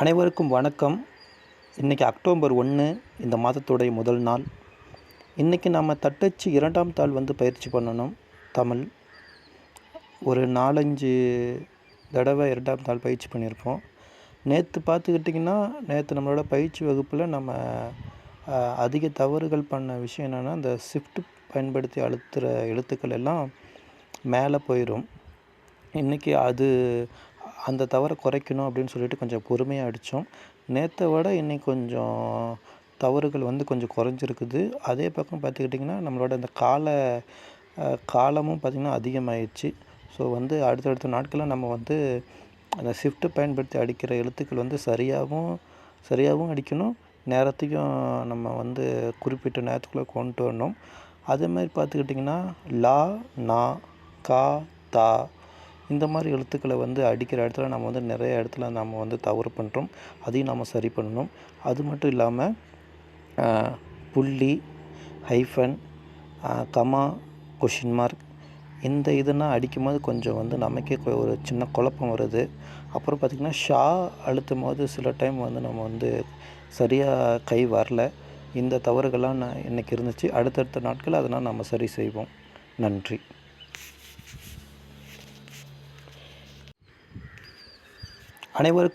அனைவருக்கும் வணக்கம். இன்றைக்கி அக்டோபர் 1 இந்த மாதத்துடைய முதல் நாள். இன்றைக்கி நம்ம தட்டச்சு 2ஆம் தாள் பயிற்சி பண்ணணும். தமிழ் ஒரு 4-5 தடவை 2ஆம் தாள் பயிற்சி பண்ணியிருப்போம். நேற்று பார்த்துக்கிட்டிங்கன்னா, நேற்று நம்மளோட பயிற்சி வகுப்பில் நம்ம அதிக தவறுகள் பண்ண விஷயம் என்னென்னா, இந்த ஷிஃப்ட் பயன்படுத்தி அழுத்துகிற எழுத்துக்கள் எல்லாம் மேலே போயிடும். இன்றைக்கி அந்த தவறை குறைக்கணும் அப்படின்னு சொல்லிட்டு கொஞ்சம் பொறுமையாக அடித்தோம். நேற்றை விட இன்றைக்கி கொஞ்சம் தவறுகள் கொஞ்சம் குறைஞ்சிருக்குது. அதே பக்கம் பார்த்துக்கிட்டிங்கன்னா, நம்மளோட இந்த காலமும் பார்த்திங்கன்னா அதிகமாகிடுச்சு. ஸோ அடுத்தடுத்த நாட்களில் நம்ம அந்த ஷிஃப்ட்டு பயன்படுத்தி அடிக்கிற எழுத்துக்கள் சரியாகவும் அடிக்கணும். நேரத்தையும் நம்ம குறிப்பிட்ட நேரத்துக்குள்ளே கொண்டு வரணும். அதே மாதிரி பார்த்துக்கிட்டிங்கன்னா, லா, நா, கா, தா இந்த மாதிரி எழுத்துக்களை அடிக்கிற இடத்துல நம்ம நிறைய இடத்துல நம்ம தவறு பண்ணுறோம். அதையும் நம்ம சரி பண்ணணும். அது மட்டும் இல்லாமல் புள்ளி, ஹைஃபன், கமா, கொஷின் மார்க் இதெல்லாம் அடிக்கும்போது கொஞ்சம் நமக்கே ஒரு சின்ன குழப்பம் வருது. அப்புறம் பார்த்திங்கன்னா, ஷா அழுத்தும் போது சில டைம் நம்ம சரியாக கை வரல. இந்த தவறுகள்லாம் இன்றைக்கி இருந்துச்சு. அடுத்தடுத்த நாட்கள் அதெல்லாம் நம்ம சரி செய்வோம். நன்றி. அனைவருக்கும்